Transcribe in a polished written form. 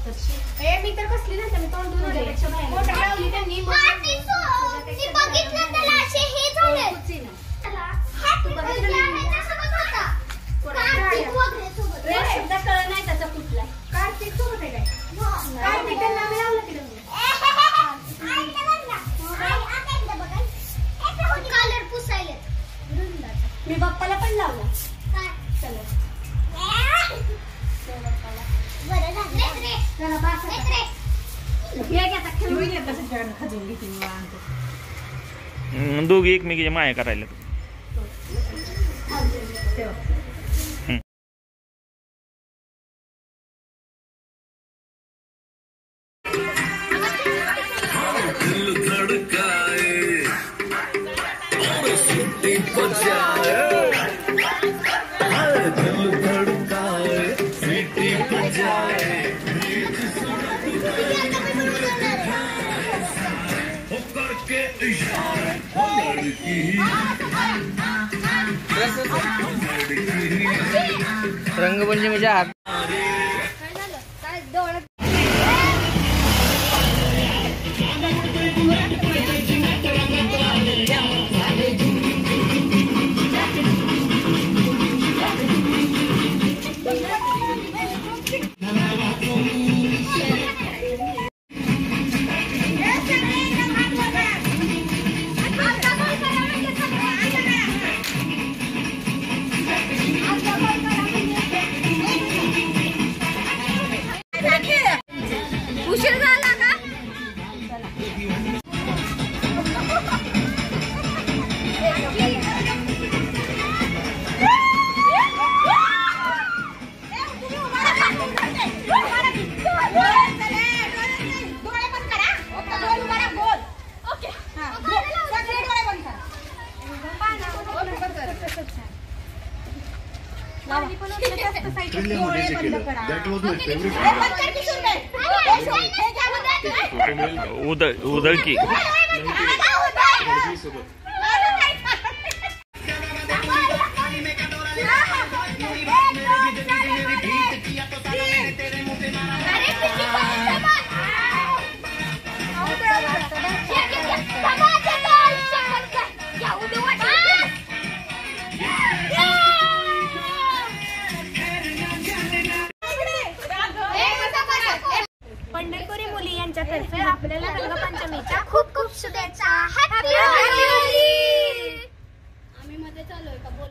मी तर कसली नाही मी तोंड धुवून आल्यापेक्षा मोटर लावली त्यांनी बघितलं त्याला असे हे झाले शब्द कळलं नाही त्याचा कुठला कार्तिक सोबत आहे काय कार्तिक त्यांना आम्ही लावलं की कलर पुसायले मी बाप्पाला पण लावला चला दोघी एकमेकीच्या माया करायला रंगपंचमीच्या हात उशीर झाला का उदळ की पंढरपुरी मुली यांच्यातर्फे आपल्याला रंगपंचमीच्या खूप खूप शुभेच्छा. Happy Holy. आम्ही मध्ये चालू आहे का बोल.